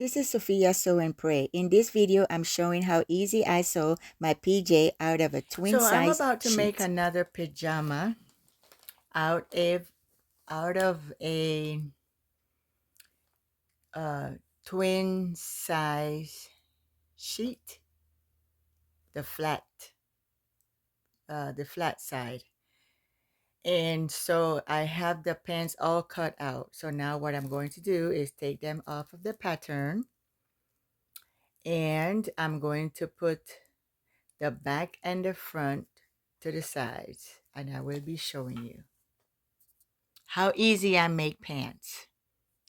This is Sophia Sew and Pray. In this video, I'm showing how easy I sew my PJ out of a twin size sheet. So I'm about to make another pajama out of a twin size sheet, the flat side. And so I have the pants all cut out. So now what I'm going to do is take them off of the pattern, and I'm going to put the back and the front to the sides, and I will be showing you how easy I make pants.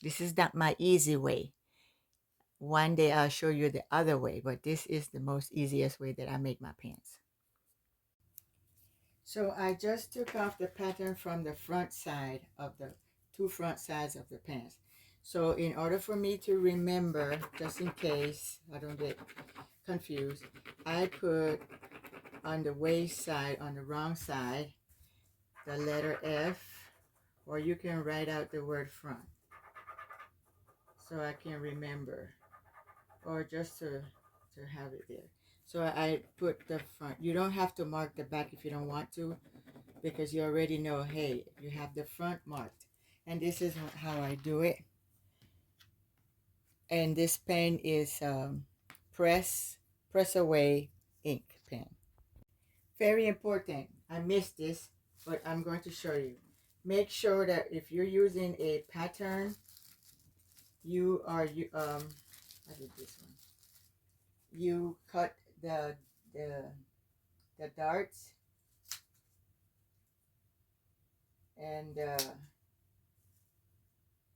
This is not my easy way. One day I'll show you the other way, but this is the most easiest way that I make my pants. So I just took off the pattern from the front side of the two front sides of the pants. So in order for me to remember, just in case I don't get confused, I put on the waist side, on the wrong side, the letter F, or you can write out the word front so I can remember, or just to have it there. So I put the front. You don't have to mark the back if you don't want to, because you already know, hey, you have the front marked. And this is how I do it. And this pen is press away ink pen. Very important. I missed this, but I'm going to show you. Make sure that if you're using a pattern, you are I did this one. You cut the darts and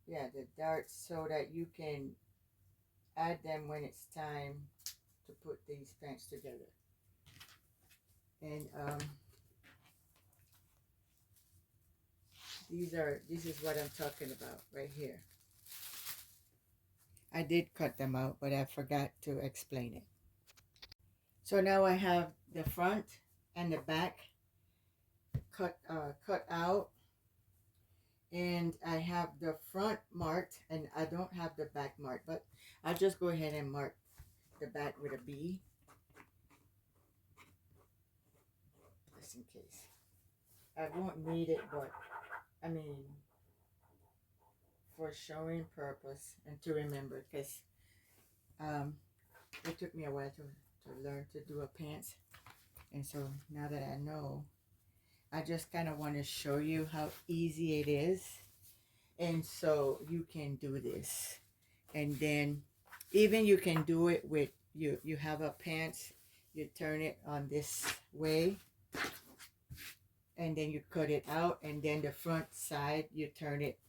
yeah, the darts, so that you can add them when it's time to put these pants together. And this is what I'm talking about right here. I did cut them out, but I forgot to explain it. So now I have the front and the back cut out, and I have the front marked, and I don't have the back marked, but I'll just go ahead and mark the back with a B, just in case. I won't need it, but I mean, for showing purpose and to remember, because it took me a while to learn to do a pants, and so now that I know, I just kind of want to show you how easy it is, and so you can do this. And then even you can do it with you have a pants, you turn it on this way, and then you cut it out, and then the front side you turn it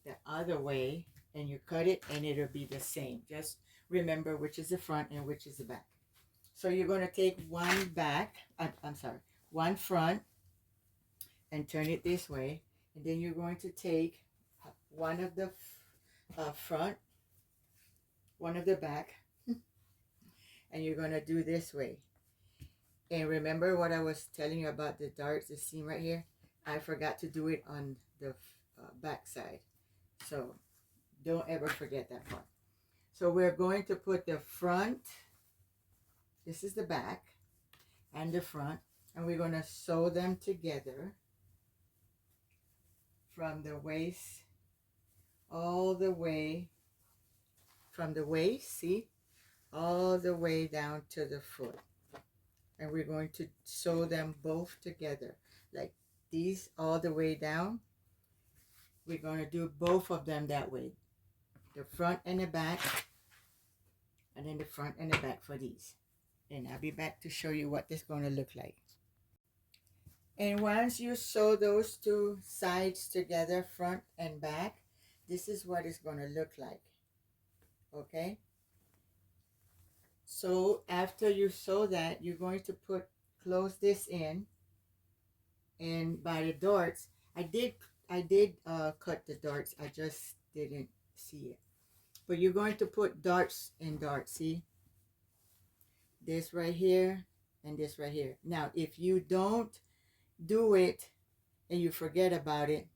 the other way and you cut it, and it'll be the same. Just remember which is the front and which is the back. So you're going to take one back, one front, and turn it this way, and then you're going to take one of the front, one of the back, and you're going to do this way. And remember what I was telling you about the darts, the seam right here? I forgot to do it on the back side. So don't ever forget that part. So we're going to put the front, this is the back, and the front, and we're going to sew them together from the waist all the way, from the waist, see, all the way down to the foot. And we're going to sew them both together like these all the way down. We're going to do both of them that way, the front and the back, and then the front and the back for these. And I'll be back to show you what this is going to look like. And once you sew those two sides together, front and back, this is what it's going to look like. Okay? So after you sew that, you're going to close this in, and by the darts, I did cut the darts. I just didn't see it. But you're going to put darts and darts. See, this right here and this right here. Now, if you don't do it and you forget about it,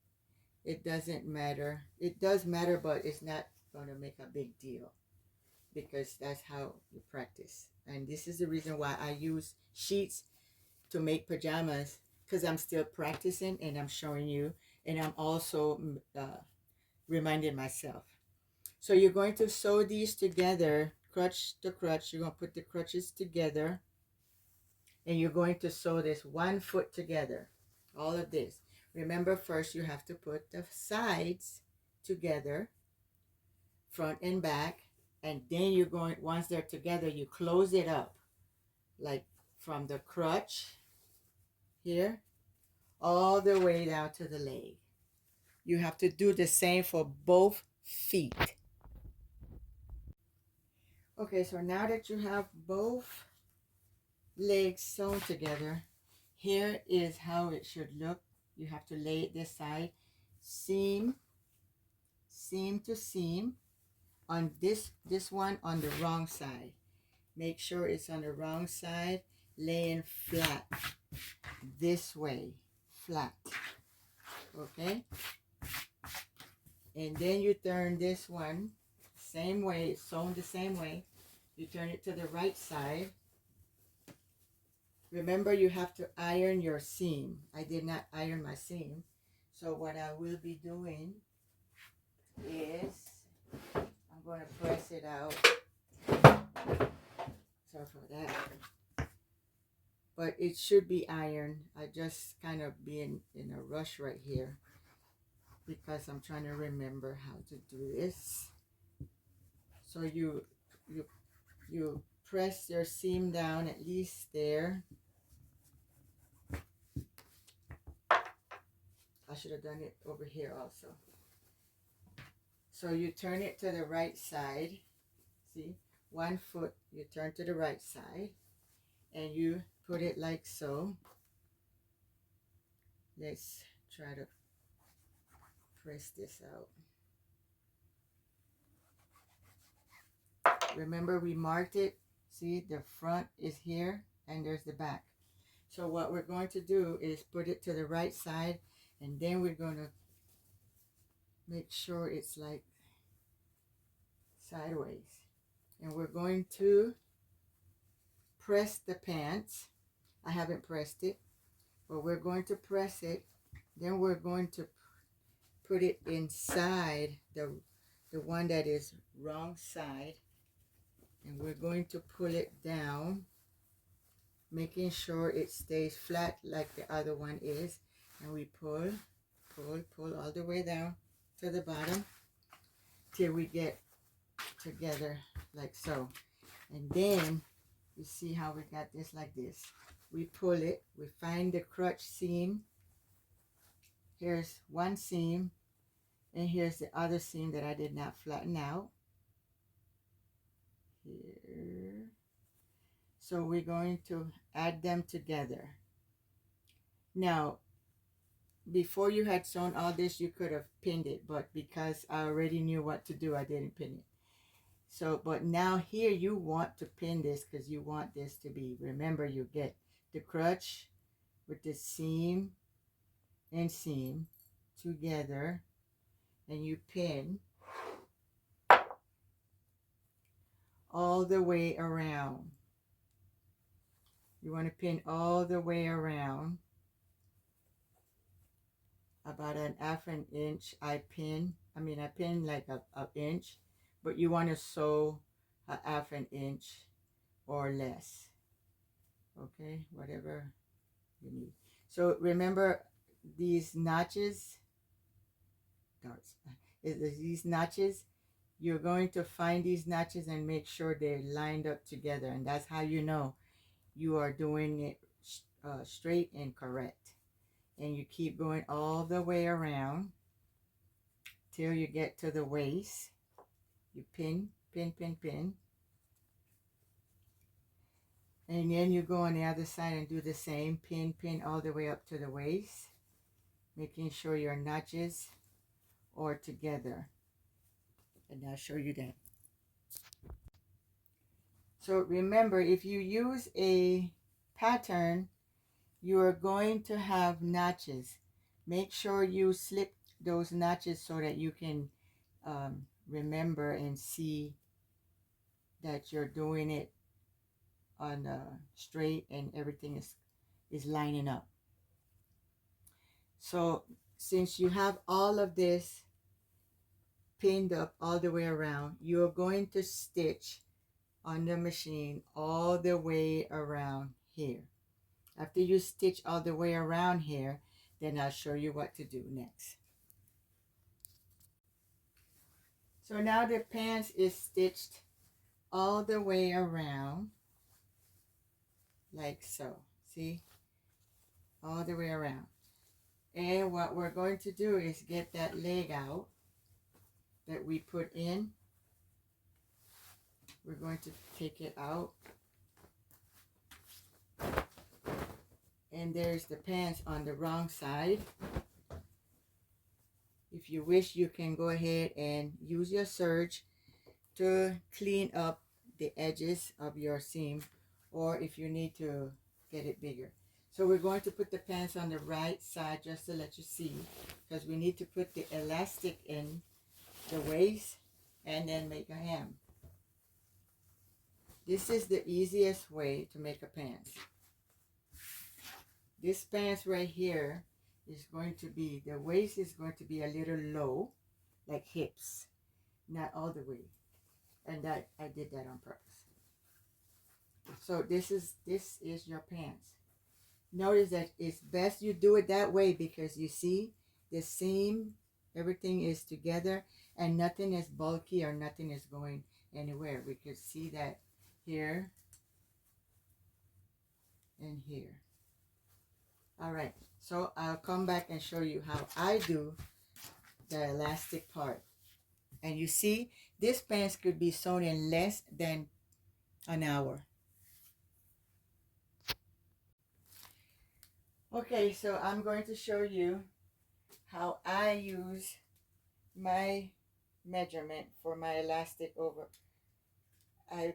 it doesn't matter. It does matter, but it's not going to make a big deal. because that's how you practice. And this is the reason why I use sheets to make pajamas, because I'm still practicing and I'm showing you, and I'm also reminding myself. So you're going to sew these together, crutch to crutch. You're going to put the crutches together, and you're going to sew this 1 foot together, all of this. Remember, first you have to put the sides together, front and back, and then you're going, once they're together, you close it up, like from the crutch here all the way down to the leg. You have to do the same for both feet. Okay, so now that you have both legs sewn together, here is how it should look. You have to lay it this side, seam to seam, on this one on the wrong side. Make sure it's on the wrong side, laying flat this way, flat. Okay, and then you turn this one same way, it's sewn the same way. You turn it to the right side. Remember, you have to iron your seam. I did not iron my seam, so what I will be doing is I'm going to press it out. Sorry for that, but it should be ironed. I just kind of being in a rush right here because I'm trying to remember how to do this. So you press your seam down at least there. I should have done it over here also. So you turn it to the right side. See, 1 foot, you turn to the right side and you put it like so. Let's try to press this out. Remember, we marked it. See, the front is here and there's the back. So what we're going to do is put it to the right side, and then we're going to make sure it's like sideways. And we're going to press the pants. I haven't pressed it, but we're going to press it. Then we're going to put it inside the one that is wrong side. And we're going to pull it down, making sure it stays flat like the other one is. And we pull all the way down to the bottom till we get together like so. And then you see how we got this like this. We pull it, we find the crutch seam. Here's one seam, and here's the other seam that I did not flatten out. Here. So we're going to add them together. Now, before you had sewn all this, you could have pinned it, but because I already knew what to do, I didn't pin it. So, but now here you want to pin this because you want this to be, remember, you get the crutch with the seam and seam together, and you pin all the way around. You want to pin all the way around. About an half an inch I pin like an inch, but you want to sew a half an inch or less. Okay, whatever you need. So remember these notches, these notches, you're going to find these notches and make sure they're lined up together, and that's how you know you are doing it straight and correct. And you keep going all the way around till you get to the waist. You pin, pin, pin, pin. And then you go on the other side and do the same. Pin, pin all the way up to the waist. Making sure your notches are together. And I'll show you that. So remember, if you use a pattern, you are going to have notches. Make sure you slip those notches so that you can remember and see that you're doing it on straight and everything is lining up. So since you have all of this pinned up all the way around, you're going to stitch on the machine all the way around here. After you stitch all the way around here, then I'll show you what to do next. So now the pants is stitched all the way around, like so. See? All the way around. And what we're going to do is get that leg out that we put in. We're going to take it out. And there's the pants on the wrong side. If you wish, you can go ahead and use your serge to clean up the edges of your seam, or if you need to get it bigger. So we're going to put the pants on the right side just to let you see, because we need to put the elastic in the waist and then make a hem. This is the easiest way to make a pants. This pants right here is going to be, the waist is going to be a little low, like hips, not all the way. And that I did that on purpose. So this is your pants. Notice that it's best you do it that way, because you see the seam, everything is together and nothing is bulky or nothing is going anywhere. We could see that here and here. All right, so I'll come back and show you how I do the elastic part. And you see, this pants could be sewn in less than an hour. Okay, so I'm going to show you how I use my measurement for my elastic over. I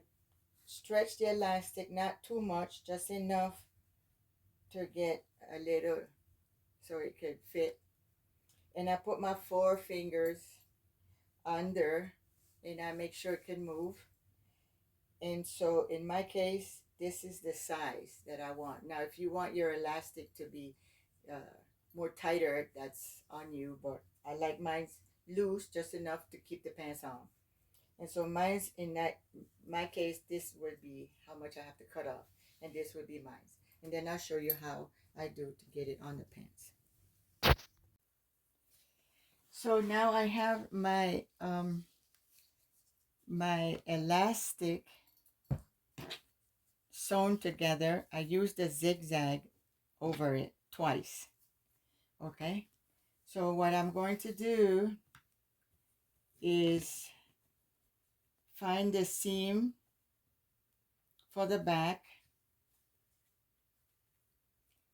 stretch the elastic, not too much, just enough to get a little so it could fit. And I put my 4 fingers under and I make sure it can move. And so in my case, this is the size that I want. Now, if you want your elastic to be more tighter, that's on you, but I like mine loose, just enough to keep the pants on. And so mine's, in my case, this would be how much I have to cut off, and this would be mine. And then I'll show you how I do to get it on the pants. So now I have my my elastic sewn together. I used a zigzag over it twice. Okay, so what I'm going to do is find the seam for the back,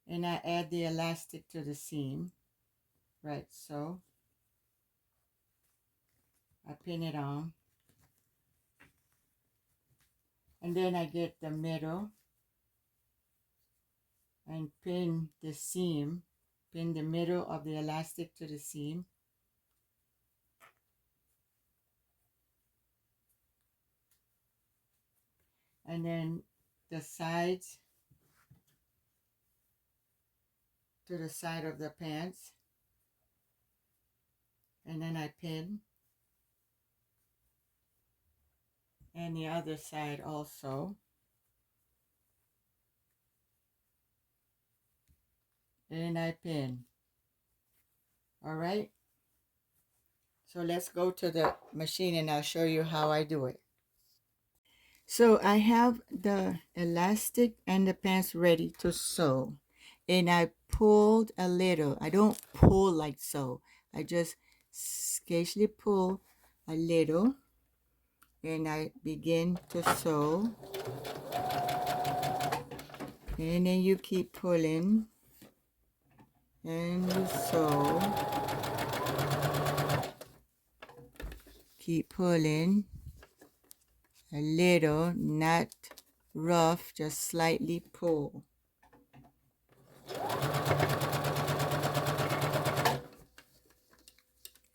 and I add the elastic to the seam, right? So I pin it on, and then I get the middle and pin the seam, pin the middle of the elastic to the seam. And then the sides to the side of the pants. And then I pin. And the other side also. And I pin. All right. So let's go to the machine and I'll show you how I do it. So I have the elastic and the pants ready to sew. And I pulled a little. I don't pull like so. I just casually pull a little. And I begin to sew. And then you keep pulling. And you sew. Keep pulling. A little, not rough, just slightly pull.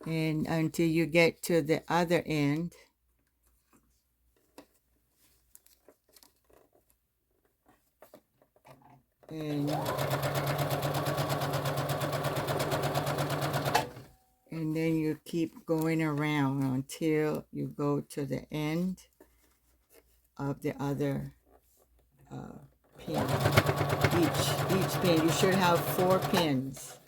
And until you get to the other end. and then you keep going around until you go to the end of the other pin. Each pin, you should have 4 pins.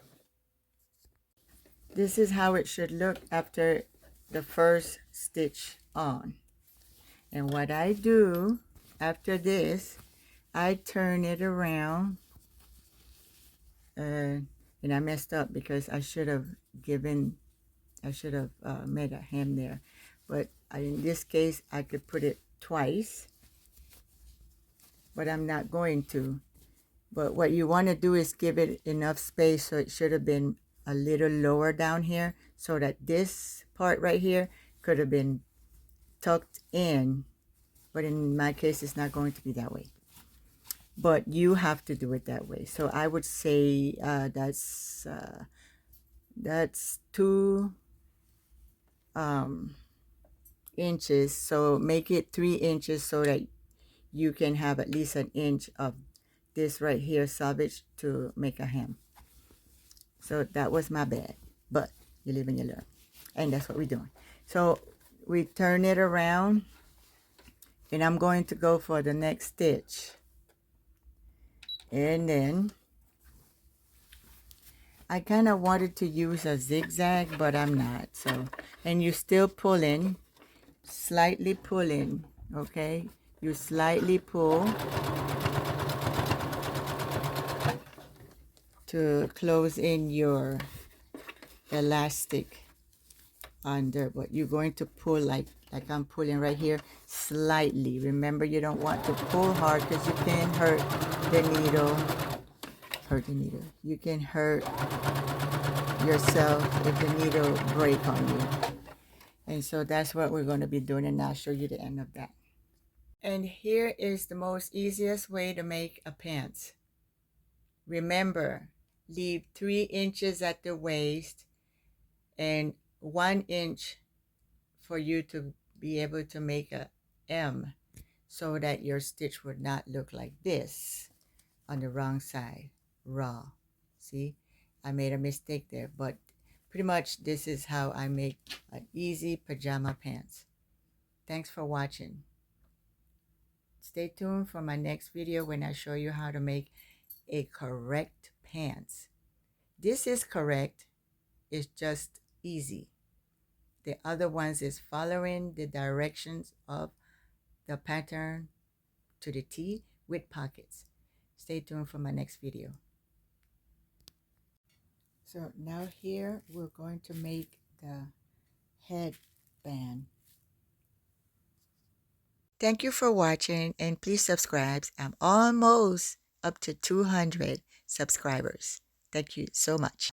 This is how it should look after the first stitch on. And what I do after this, I turn it around, and I messed up because I should have made a hem there, but in this case I could put it twice, but I'm not going to. But what you want to do is give it enough space, so it should have been a little lower down here, so that this part right here could have been tucked in, but in my case it's not going to be that way. But you have to do it that way. So I would say that's 2 inches, so make it 3 inches so that you can have at least 1 inch of this right here salvage to make a hem. So that was my bad, but you live and you learn, and that's what we're doing. So we turn it around, and I'm going to go for the next stitch, and then I kind of wanted to use a zigzag, but I'm not. So, and you still pulling, slightly pulling, okay? You slightly pull to close in your elastic under, but you're going to pull like I'm pulling right here, slightly. Remember, you don't want to pull hard because you can hurt the needle. You can hurt yourself if the needle break on you. And so that's what we're going to be doing, and I'll show you the end of that. And here is the most easiest way to make a pants. Remember, leave 3 inches at the waist and 1 inch for you to be able to make a M, so that your stitch would not look like this on the wrong side, raw. See, I made a mistake there, but pretty much this is how I make an easy pajama pants. Thanks for watching. Stay tuned for my next video when I show you how to make a correct pants. This is correct, it's just easy. The other ones is following the directions of the pattern to the T with pockets. Stay tuned for my next video. So now here we're going to make the headband. Thank you for watching, and please subscribe. I'm almost up to 200 subscribers. Thank you so much.